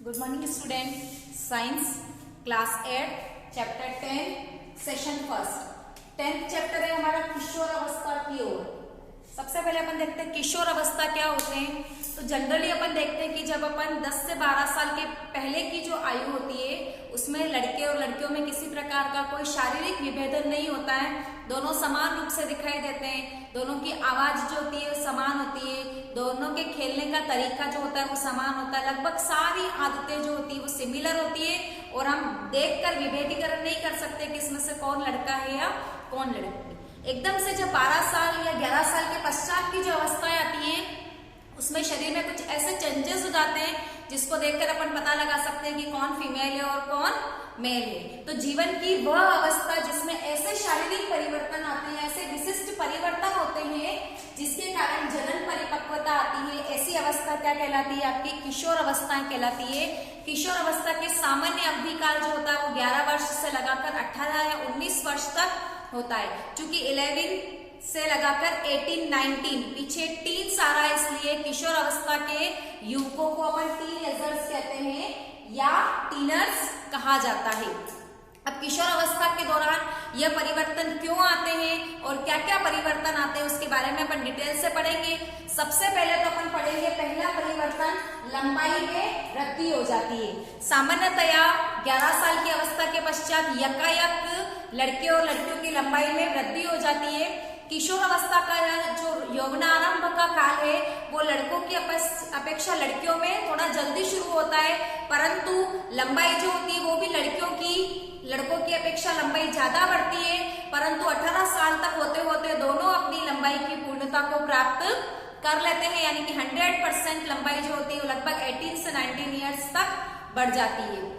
Good morning student. Science class 8 chapter 10 session first 10th chapter है हमारा किशोर अवस्था की ओर। सबसे पहले अपन देखते हैं किशोर अवस्था क्या होते हैं। तो जनरली अपन देखते हैं कि जब अपन 10 से 12 साल के पहले की जो आयु होती है उसमें लड़के और लड़कियों में किसी प्रकार का कोई शारीरिक विभेदन नहीं होता है। दोनों समान रूप से दिखाई देते हैं, दोनों की आवाज जो होती है समान होती है, दोनों के खेलने का तरीका जो होता है वो समान होता है, लगभग सारी आदतें जो होती है वो सिमिलर होती है और हम देखकर विभेदीकरण नहीं कर सकते कि इसमें से कौन लड़का है या कौन लड़की। एकदम से जब 12 साल या 11 साल के पश्चात की जो अवस्थाएं आती हैं उसमें शरीर में कुछ ऐसे चेंजेस हो जाते हैं जिसको देखकर अपन पता लगा सकते हैं कि कौन फीमेल है और कौन मेल है। तो जीवन की वह अवस्था जिसमें ऐसे शारीरिक परिवर्तन आते हैं, ऐसे विशिष्ट परिवर्तन होते हैं जिसके कारण जनन परिपक्वता आती है, ऐसी अवस्था क्या कहलाती है? आपकी किशोर अवस्था कहलाती है। किशोर अवस्था के सामान्य अवधि काल जो होता है वो 11 वर्ष से लगाकर 18 या 19 वर्ष तक होता है। चूंकि 11 से लगाकर 18, 19 पीछे टीन सारा, इसलिए किशोर अवस्था के युवकों को अपन टीनेजर्स कहते हैं या टीनर्स कहा जाता है। अब किशोर अवस्था के दौरान यह परिवर्तन क्यों आते हैं और क्या क्या परिवर्तन आते हैं उसके बारे में अपन डिटेल से पढ़ेंगे। सबसे पहले तो अपन पढ़ेंगे पहला परिवर्तन, लंबाई में वृद्धि हो जाती है। सामान्यतया 11 साल की अवस्था के पश्चात यकायक लड़के और लड़कियों की लंबाई में वृद्धि हो जाती है। किशोर अवस्था का जो यौवनारंभ का काल है वो लड़कों की अपेक्षा लड़कियों में थोड़ा जल्दी शुरू होता है, परंतु लंबाई जो होती है वो भी लड़कों की अपेक्षा लंबाई ज्यादा बढ़ती है। परंतु 18 साल तक होते होते दोनों अपनी लंबाई की पूर्णता को प्राप्त कर लेते हैं, यानी कि 100% लंबाई जो होती है वो लगभग 18 से 19 ईयर्स तक बढ़ जाती है।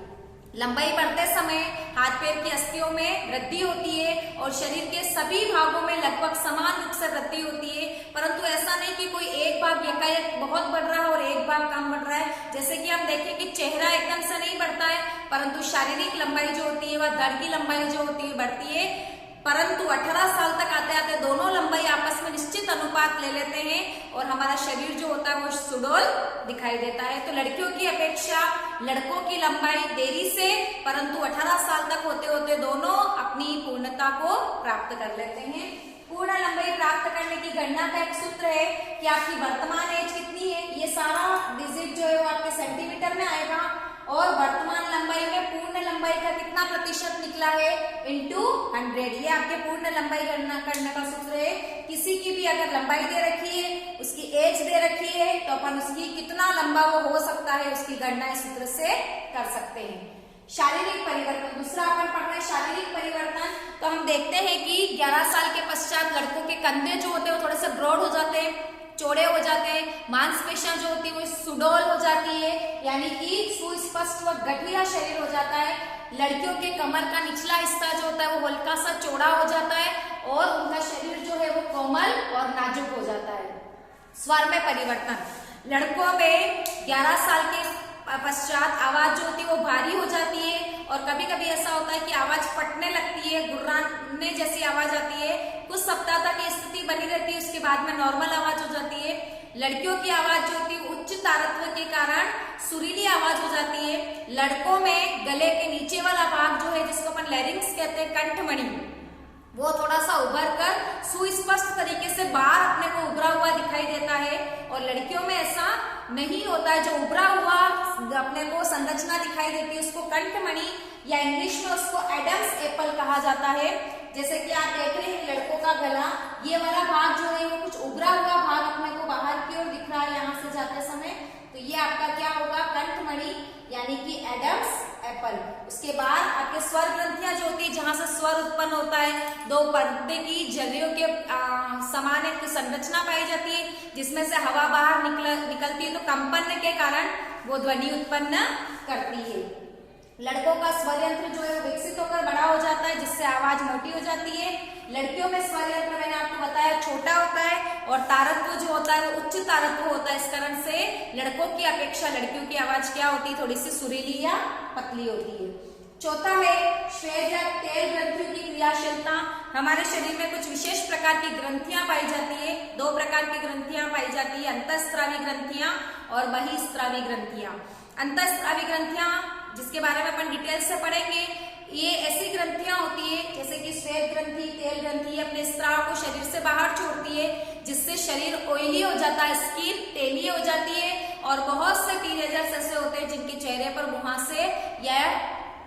लंबाई बढ़ते समय हाथ पैर की अस्थियों में वृद्धि होती है और शरीर के सभी भागों में लगभग समान रूप से वृद्धि होती है, परंतु ऐसा नहीं कि कोई एक भाग यकायक बहुत बढ़ रहा है और एक भाग कम बढ़ रहा है। जैसे कि हम देखें कि चेहरा एकदम से नहीं बढ़ता है, परंतु शारीरिक लंबाई जो होती है वह धड़ की लंबाई जो होती है बढ़ती है। परंतु 18 साल तक आते आते दोनों लंबाई आपस में निश्चित अनुपात ले लेते हैं और हमारा शरीर जो होता है वो सुडौल दिखाई देता है। तो लड़कियों की अपेक्षा लड़कों की लंबाई देरी से, परंतु 18 साल तक होते होते दोनों अपनी पूर्णता को प्राप्त कर लेते हैं। पूर्ण लंबाई प्राप्त करने की गणना का एक सूत्र है कि आपकी वर्तमान एज कितनी है, ये सारा डिजिट जो है वो आपके सेंटीमीटर में आएगा और वर्तमान लंबाई में पूर्ण लंबाई का कितना प्रतिशत निकला है इंटू 100। ये आपके पूर्ण लंबाई गणना करने का सूत्र है। किसी की भी अगर लंबाई दे रखी है, उसकी एज दे रखी है, तो अपन उसकी कितना लंबा वो हो सकता है उसकी गणना इस सूत्र से कर सकते हैं। शारीरिक परिवर्तन, दूसरा अपन पढ़ रहे हैं शारीरिक परिवर्तन। तो हम देखते हैं कि 11 साल के पश्चात लड़कों के कंधे जो होते हैं वो थोड़े से ब्रॉड हो जाते हैं, चौड़े हो जाते हैं, मांसपेशियां जो होती है वो सुडौल हो जाती है, यानी कि सुस्पष्ट व गठिया शरीर हो जाता है। लड़कियों के कमर का निचला हिस्सा जो होता है वो हल्का सा चौड़ा हो जाता है और उनका शरीर जो है वो कोमल और नाजुक हो जाता है। स्वर में परिवर्तन, लड़कों में 11 साल के पश्चात आवाज जो होती है वो भारी हो जाती है और कभी कभी ऐसा होता है कि आवाज फटने लगती है, गुर्राने जैसी आवाज आती है। कुछ सप्ताह तक ये स्थिति बनी रहती है, उसके बाद में नॉर्मल आवाज हो जाती है। लड़कियों की आवाज जो होती है उच्च तारत्व के कारण सुरीली आवाज हो जाती है। लड़कों में गले के नीचे वाला भाग जो है जिसको अपन लैरिंक्स कहते हैं, कंठमणि, वो थोड़ा सा उभर कर सुस्पष्ट तरीके से बाहर अपने को उभरा हुआ दिखाई देता है और लड़कियों में ऐसा नहीं होता है। जो उभरा हुआ अपने को संरचना दिखाई देती है उसको कंठमणि या इंग्लिश में उसको एडम्स एप्पल कहा जाता है। जैसे कि आप देख रहे हैं लड़कों का गला, ये वाला भाग जो है वो कुछ उभरा हुआ भाग अपने को बाहर की ओर दिख रहा है यहाँ से जाते समय, तो ये आपका क्या होगा? कंठमणि यानी कि एडम्स एप्पल। उसके बाद आपके स्वर ग्रंथियां जो होती है जहां से स्वर उत्पन्न होता है, दो पर्दे की जलियों के समान एक संरचना पाई जाती है जिसमें से हवा बाहर निकलती है, तो कंपन के कारण वो ध्वनि उत्पन्न करती है। लड़कों का स्वर यंत्र जो है विकसित होकर बड़ा हो जाता है जिससे आवाज मोटी हो जाती है। लड़कियों में स्वर यंत्र मैंने आपको बताया छोटा होता है और तारत्व जो होता है वो उच्च तारत्व होता है। इस कारण से लड़कों की अपेक्षा लड़कियों की आवाज क्या होती है? थोड़ी सी सुरीली या पतली होती है। चौथा है श्वेत या तेल ग्रंथियों की क्रियाशीलता। हमारे शरीर में कुछ विशेष प्रकार की ग्रंथियां पाई जाती है। 2 प्रकार की ग्रंथियां पाई जाती है, अंतःस्रावी ग्रंथियां और बहिःस्रावी ग्रंथियां। अंतःस्रावी ग्रंथियां जिसके बारे में अपन डिटेल से पढ़ेंगे, ये ऐसी ग्रंथियां होती है जैसे कि श्वेत ग्रंथि, तेल ग्रंथि अपने स्राव को शरीर से बाहर छोड़ती है, जिससे शरीर ऑयली हो जाता है, स्किन टेली हो जाती है। और बहुत से टीनेजर्स ऐसे होते हैं जिनके चेहरे पर मुहासे या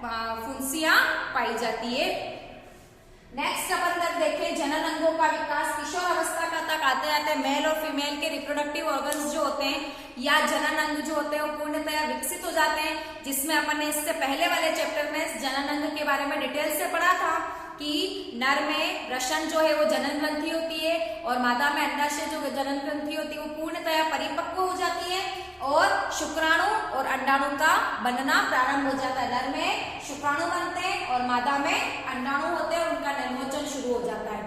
फुंसियां पाई जाती है। नेक्स्ट अपन तक देखें जनन अंगों का विकास। किशोर अवस्था का तक आते आते मेल और फीमेल के रिप्रोडक्टिव ऑर्गन्स जो होते हैं या जनन अंग जो होते हैं वो पूर्णतया विकसित हो जाते हैं, जिसमें अपन ने इससे पहले वाले चैप्टर में जनन अंग के बारे में डिटेल से पढ़ा था कि नर में वृषण जो है वो जनन ग्रंथि होती है और मादा में अंडाशय जो जनन ग्रंथि होती है वो पूर्णतया परिपक्व हो जाती है और शुक्राणु और अंडाणु का बनना प्रारंभ हो जाता है। नर में शुक्राणु बनते हैं और मादा में अंडाणु होते हैं, उनका निर्मोचन शुरू हो जाता है।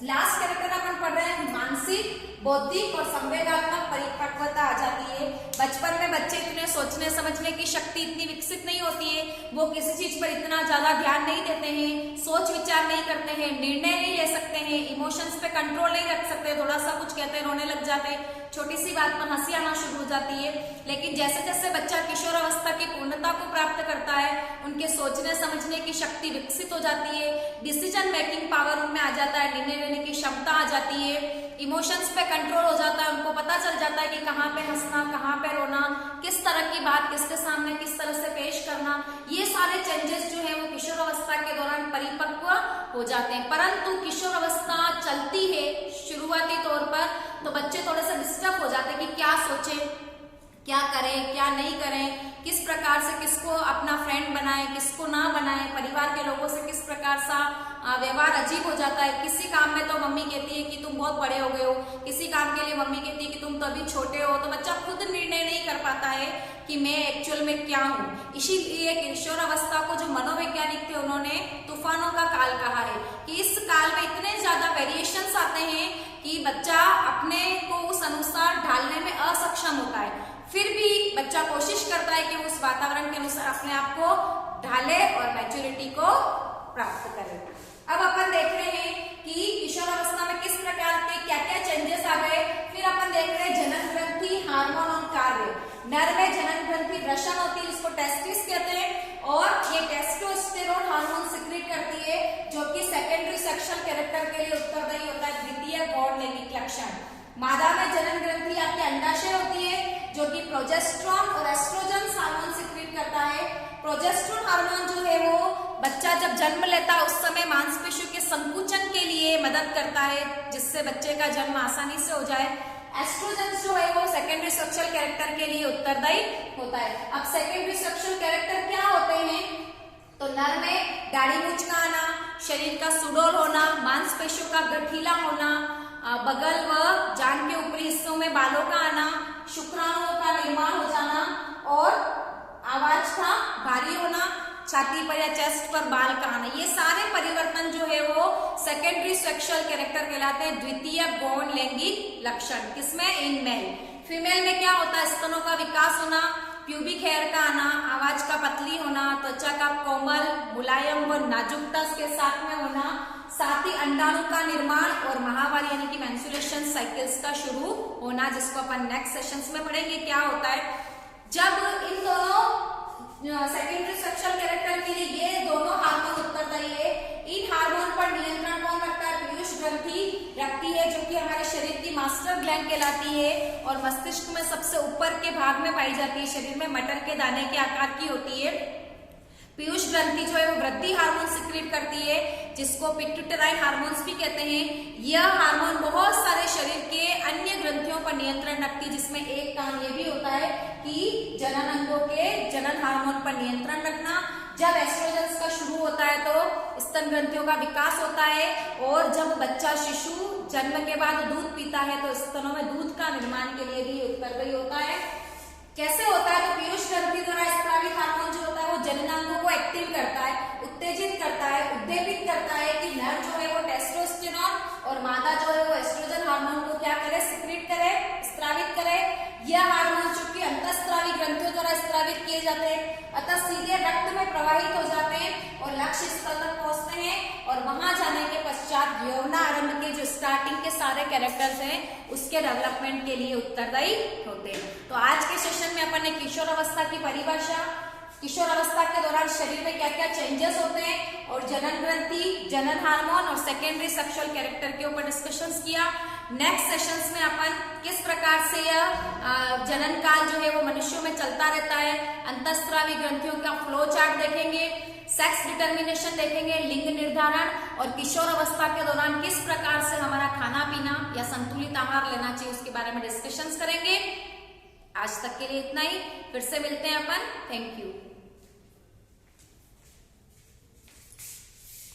लास्ट कैरेक्टर अपन पढ़ रहे हैं मानसिक, बौद्धिक और संवेगात्मक परिपक्वता आ जाती है। बचपन में बच्चे इतने सोचने समझने की शक्ति इतनी विकसित नहीं होती है, वो किसी चीज पर इतना ज्यादा ध्यान नहीं देते हैं, सोच विचार नहीं करते हैं, निर्णय नहीं ले सकते हैं, इमोशंस पे कंट्रोल नहीं रख सकते, थोड़ा सा कुछ कहते हैं रोने लग जाते हैं, छोटी सी बात पर हंसी आना शुरू हो जाती है। लेकिन जैसे जैसे बच्चा किशोर अवस्था की पूर्णता को प्राप्त करता है, उनके सोचने समझने की शक्ति विकसित हो जाती है, डिसीजन मेकिंग पावर उनमें आ जाता है, निर्णय लेने की क्षमता आ जाती है, इमोशंस पे कंट्रोल हो जाता है, उनको पता चल जाता है कि कहाँ पे हंसना, कहाँ पे रोना, किस तरह की बात किसके सामने किस तरह से पेश करना, ये सारे चेंजेस जो है वो किशोर अवस्था के दौरान परिपक्व हो जाते हैं। परंतु किशोर अवस्था चलती है शुरुआती तौर पर तो बच्चे थोड़े से डिस्टर्ब हो जाते हैं कि क्या सोचें, क्या करें, क्या नहीं करें, किस प्रकार से किसको अपना फ्रेंड बनाए, किसको ना बनाए, परिवार के लोगों से किस प्रकार सा व्यवहार अजीब हो जाता है। किसी काम में तो मम्मी कहती है कि तुम बहुत बड़े हो गए हो, किसी काम के लिए मम्मी कहती है कि तुम तो अभी छोटे हो, तो बच्चा खुद निर्णय नहीं कर पाता है कि मैं एक्चुअल में क्या हूँ। इसीलिए किशोर अवस्था को जो मनोवैज्ञानिक थे उन्होंने तूफानों का काल कहा है कि इस काल में इतने ज्यादा वेरिएशंस आते हैं कि बच्चा अपने को उस अनुसार ढालने में असक्षम होता है, फिर भी बच्चा कोशिश करता है कि उस वातावरण के अनुसार अपने आप को ढाले और मैच्योरिटी को प्राप्त करे। अब अपन देख रहे हैं कि किशोर अवस्था में किस प्रकार के क्या क्या चेंजेस आ गए। फिर अपन देख रहे हैं जनन ग्रंथि, हार्मोन और कार्य। नर में जनन ग्रंथि वृषण होती है, इसको टेस्टिस कहते हैं, और ये टेस्टोस्टेरोन हार्मोन सिक्रीट करती है जो कि सेकेंडरी सेक्सुअल कैरेक्टर के लिए उत्तरदायी होता है, द्वितीय गौण लैंगिक लक्षण। मादा में जनन ग्रंथि आपके अंडाशय होती है जो कि प्रोजेस्टेरॉन और एस्ट्रोजन हार्मोन सिक्रीट करता है। प्रोजेस्टेरॉन हार्मोन जो है वो बच्चा जब जन्म लेता है उस समय मांसपेशियों के संकुचन के लिए मदद करता है, जिससे बच्चे का जन्म आसानी से हो जाए। एस्ट्रोजन जो है वो सेकेंडरी सेक्सुअल कैरेक्टर के लिए उत्तरदायी होता है। अब सेकेंडरी सेक्सुअल कैरेक्टर क्या होते हैं, तो नर में दाढ़ी मूंछ का आना, शरीर का सुडौल होना, मांसपेशियों का गठीला होना, बगल व जांघ के ऊपरी हिस्सों में बालों का आना, शुक्राणुओं का निर्माण हो जाना और आवाज का भारी होना, छाती पर या चेस्ट पर बाल का आना, ये सारे परिवर्तन जो है वो सेकेंडरी सेक्सुअल कैरेक्टर कहलाते हैं, द्वितीय गौण लैंगिक लक्षण। किसमें? In male. फीमेल में क्या होता है? स्तनों का विकास होना, प्यूबिक हेयर का आना, आवाज का पतली होना, त्वचा का कोमल, मुलायम व नाजुकता के साथ में होना, साथ ही अंडाणु का निर्माण और माहवारी यानी कि मेंस्ट्रुएशन साइकिल्स का शुरू होना, जिसको अपन नेक्स्ट सेशंस में पढ़ेंगे क्या होता है। जब इन दोनों सेकेंडरी सेक्सुअल कैरेक्टर के लिए ये दोनों हार्मोन उत्तरदायी है, इन हार्मोन पर नियंत्रण कौन रखता है? पीयूष ग्रंथि रखती है, जो कि हमारे शरीर की मास्टर ग्लैंड कहलाती है और मस्तिष्क में सबसे ऊपर के भाग में पाई जाती है, शरीर में मटर के दाने के आकार की होती है। पीयूष ग्रंथि जो है वो वृद्धि हार्मोन सिक्रीट करती है, जिसको पिट्यूटराइन हार्मोन्स भी कहते हैं। यह हार्मोन बहुत सारे शरीर के अन्य ग्रंथियों पर नियंत्रण रखती है, जिसमें एक काम ये भी होता है कि जनन अंगों के जनन हार्मोन पर नियंत्रण रखना। जब एस्ट्रोजन का शुरू होता है तो स्तन ग्रंथियों का विकास होता है, और जब बच्चा शिशु जन्म के बाद दूध पीता है तो स्तनों में दूध का निर्माण के लिए भी उत्तरदायी होता है। कैसे होता है? तो पीयूष ग्रंथि द्वारा स्रावित हार्मोन जो होता है वो जननांगों को एक्टिव करता है, उत्तेजित करता है, उद्दीपित करता है कि नर जो है वो टेस्टोस्टेरोन और मादा जो है वो एस्ट्रोजन हार्मोन को क्या करे? सिक्रीट करे, स्रावित करे। यह हार्मोन जो कि अंतःस्रावी ग्रंथियों द्वारा स्रावित किए जाते हैं, अतः सीधे रक्त में प्रवाहित हो जाते हैं और लक्ष्य स्थल तक पहुंचते हैं और वहां जाने के पश्चात यौवनारंभ के जो स्टार्टिंग के सारे कैरेक्टर्स हैं उसके डेवलपमेंट के लिए उत्तरदायी होते हैं। तो आज के सेशन में अपन ने किशोर अवस्था की परिभाषा, किशोर अवस्था के दौरान शरीर में क्या क्या चेंजेस होते हैं और जनन ग्रंथि, जनन हार्मोन और सेकेंडरी सेक्सुअल कैरेक्टर के ऊपर डिस्कशंस किया। नेक्स्ट सेशंस में अपन किस प्रकार से यह जनन काल जो है वो मनुष्यों में चलता रहता है, अंतःस्रावी ग्रंथियों का फ्लो चार्ट देखेंगे, सेक्स डिटर्मिनेशन देखेंगे, लिंग निर्धारण और किशोर अवस्था के दौरान किस प्रकार से हमारा खाना पीना या संतुलित आहार लेना चाहिए उसके बारे में डिस्कशंस करेंगे। आज तक के लिए इतना ही, फिर से मिलते हैं अपन। Thank you.